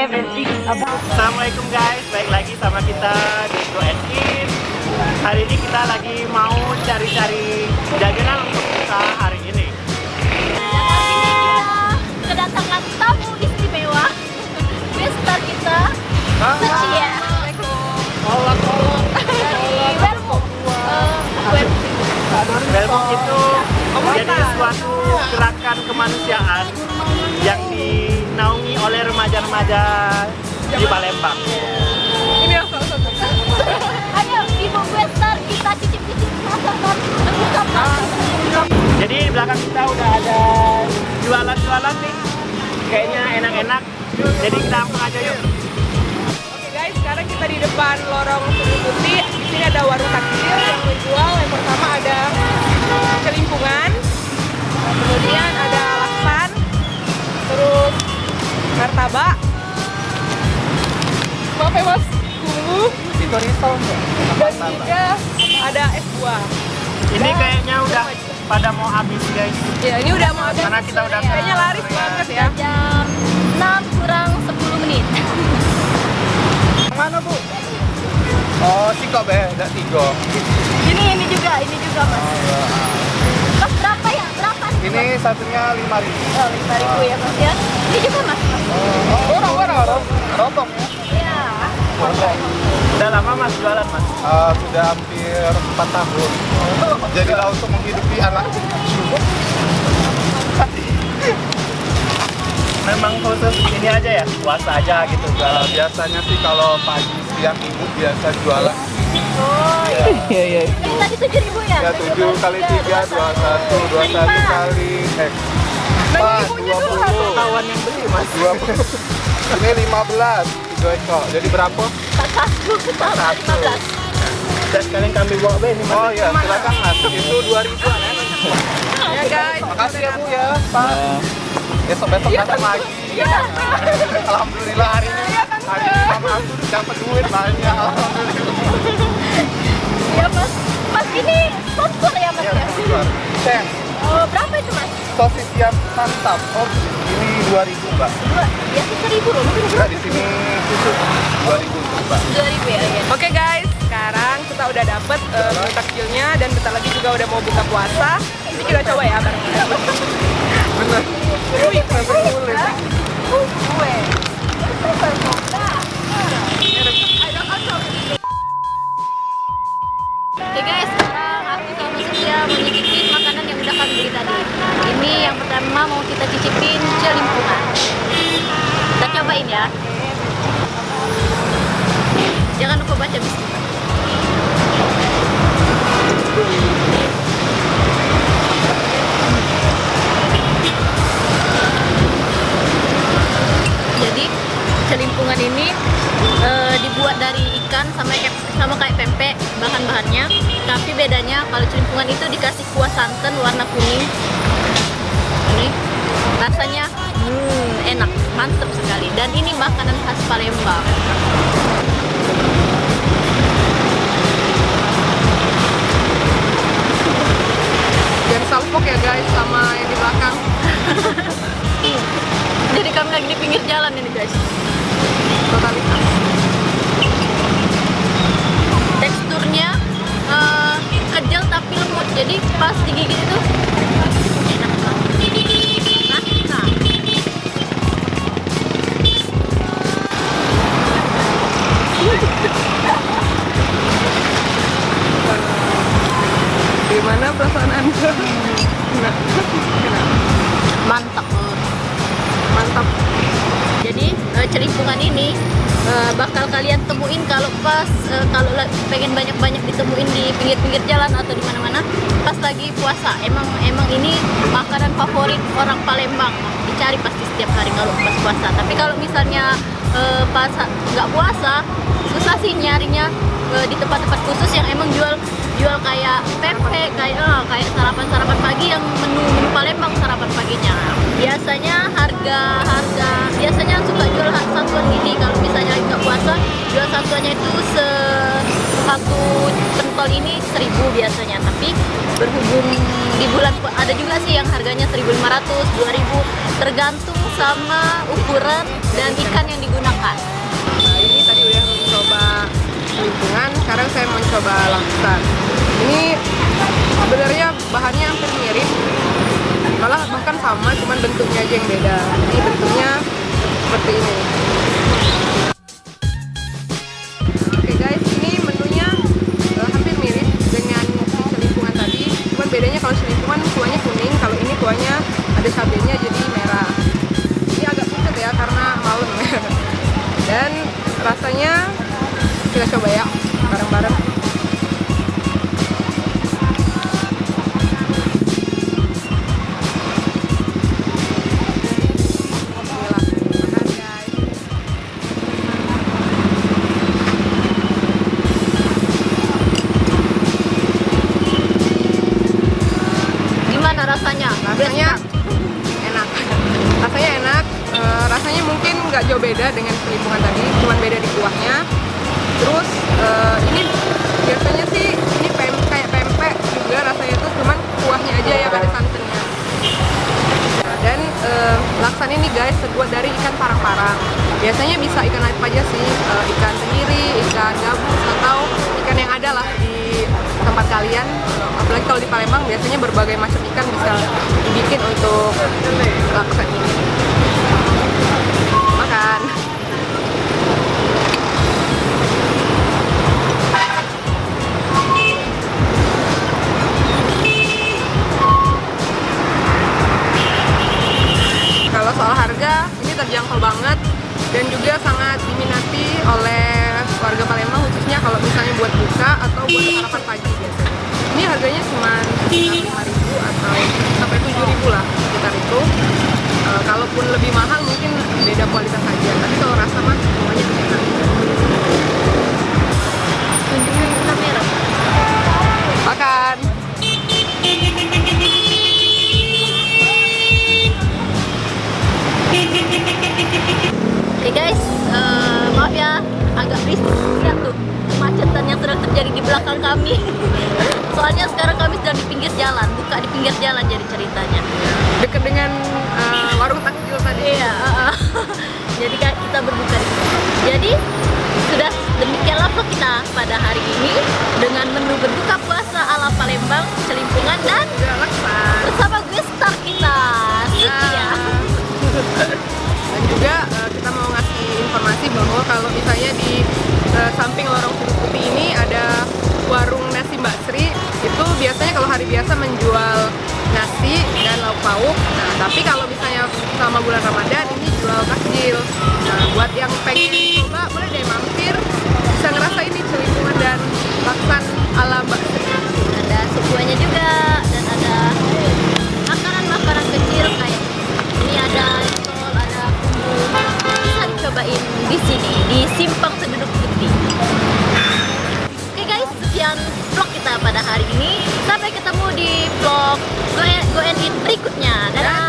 everything about. Assalamualaikum guys, baik lagi sama kita di Go and Eat. Hari ini kita lagi mau cari-cari jajanan untuk kita hari ini. Kita kedatangan tamu istimewa, gestar kita, Secia. Dari Belmo. Belmo itu jadi suatu gerakan kemanusiaan yang dinaungi oleh remaja-remaja di Palembang. Ini yang salah satu. Ayo, ibu gestar kita cicip-cicip masakan. Jadi di belakang kita udah ada jualan-jualan nih, kayaknya enak-enak. Jadi kita langsung aja yuk. Oke guys, sekarang kita di depan lorong Sungai Putih. Di sini ada warung takjil yang menjual. Yang pertama ada celimpungan, kemudian ada laksan, terus martabak, maaf ya mas, tunggu, Itu risol dan juga ada es buah. Ini kayaknya udah pada mau habis guys. Ya ini udah mau habis. Karena kita udah Kayaknya laris banget ya. Jam 6 kurang 10 menit. Mana bu? Oh, singkok be, ada 3. Ini juga mas. Mas berapa ya? Berapa? Ini satunya 5.000. Oh, 5.000 ya mas ya. Ini juga mas. Orang rotong ya? Ya. Udah lama mas jualan mas? Sudah hampir 4 tahun. Jadilah untuk menghidupi anak. Memang khusus ini aja ya, puasa aja gitu jualan. Biasanya sih kalau pagi siang ibu biasa jualan. Oh iya. Ini tadi 7.000 ya? Ya 7 kali 3, 21 kali Nanya ibunya dulu satu. 20. Tawan yang beli mas. 20. Ini 15, 3 ekor. Jadi berapa? 15. Dan sekalian kami bawa be ini mas. Oh iya, silakan mas. Itu 2.000-an ya. Ya guys. Makasih ya bu ya, Pak. Besok-besok datang lagi. Alhamdulillah hari ini mama aku dapat duit banyak. Alhamdulillah. Iya mas. Mas ini sospor ya mas Ya, ya? super. Ceng, Oh, berapa itu mas? sosis yang mantap. Oh, ini 2.000 mbak. Biasa 1.000 loh. Nah, di sini khusus 2.000 mbak. 2.000 ya? Iya. Oke guys, sekarang kita udah dapet menu takjilnya dan bentar lagi juga udah mau buka puasa. Ini kita coba ya bareng-bareng. Bener. Wih, Gue. Oke guys, sekarang aku sama Secia mau nyicipin makanan yang udah kami beli tadi. Ini yang pertama mau kita cicipin celimpungan. Kita cobain ya. Jangan lupa baca bismillah. Jadi celimpungan ini dibuat dari ikan sama kayak pempek bahan-bahannya, tapi bedanya kalau celimpungan itu dikasih kuah santan warna kuning. Ini rasanya enak, mantap sekali, dan ini makanan khas Palembang. jangan salpok ya guys sama yang di belakang. Jadi kami lagi di pinggir jalan ini guys. Totalitas. Teksturnya kejel tapi lembut, jadi pas digigit itu enak banget. Nah. Gimana perasaan anda? Mantap. Mantap. Jadi celimpungan ini bakal kalian temuin kalau pas kalau pengen banyak-banyak ditemuin di pinggir-pinggir jalan atau di mana-mana pas lagi puasa. Emang ini makanan favorit orang Palembang, dicari pasti setiap hari kalau pas puasa. Tapi kalau misalnya pas nggak puasa, susah sih nyarinya di tempat-tempat khusus yang emang jual kayak pempek, kayak sarapan pagi yang menu Palembang sarapan paginya. Biasanya harga biasanya suka jual satuan gini. Kalau misalnya nggak puasa, jual satuannya itu satu pentol ini 1.000 biasanya. Tapi berhubung di bulan ada juga sih yang harganya 1.500, 2.000, tergantung sama ukuran dan ikan yang digunakan. Nah, ini tadi udah mencoba celimpungan, sekarang saya mau coba laksan. Ini sebenarnya bahannya hampir mirip, malah bahkan sama, cuman bentuknya aja yang beda. Ini bentuknya seperti ini. Oke guys, ini menunya hampir mirip dengan si celimpungan tadi, cuman bedanya kalau celimpungan kuahnya kuning, kalau ini kuahnya ada cabenya jadi merah. Ini agak pucat ya karena malam. Dan rasanya kita coba ya bareng-bareng. Bismillah, makan guys. Gimana rasanya? Rasanya enak. Rasanya enak. Rasanya mungkin nggak jauh beda dengan celimpungan tadi, cuman beda di kuahnya. Terus ini biasanya sih ini kayak pempek juga rasanya tuh, cuman kuahnya aja yang ada santannya. Dan laksan ini guys terbuat dari ikan parang-parang. Biasanya bisa ikan apa aja sih, ikan tenggiri, ikan gabus, atau ikan yang ada lah di tempat kalian. Apalagi kalau di Palembang biasanya berbagai macam ikan bisa dibikin untuk laksan ini. Makan. Kalau soal harga, ini terjangkau banget dan juga sangat diminati oleh warga Palembang, khususnya kalau misalnya buat buka atau buat sarapan pagi biasanya. Ini harganya cuma sekitar 5.000 atau sampai 7.000 lah sekitar itu. Kalaupun lebih mahal mungkin beda kualitas aja, tapi kalau rasa mah semuanya enak. Tunjukin ke kamera. Makan. Oke guys, maaf ya agak berisik. Lihat tuh kemacetan yang sedang terjadi di belakang kami. Soalnya sekarang kami sedang di pinggir jalan, buka di pinggir jalan jadi ceritanya. Deket dengan warung takjil tadi. Iya, jadi kita berbuka di sini. Jadi sudah demikianlah vlog kita pada hari ini dengan menu berbuka puasa ala Palembang, celimpungan dan Juga laksan. bersama gue star kita, Suci ya. Dan juga kita mau ngasih informasi bahwa kalau misalnya di samping lorong Sudut Putih ini ada warung nasi Mbak Sri. Itu biasanya kalau hari biasa menjual nasi dan lauk pauk. Nah, tapi kalau misalnya sama bulan Ramadan ini jual takjil. Nah, buat yang pengen coba boleh deh mampir, bisa ngerasain nih celimpungan dan laksan ala Mbak Sri. Ada sukuannya juga dan ada makanan-makanan kecil kayak ini ada tol, ada kumbu. Bisa dicobain di sini di Simpang Sudut Putih. Oke guys, sekian vlog kita pada hari ini. Sampai ketemu di vlog Go and Eat berikutnya. Dadah.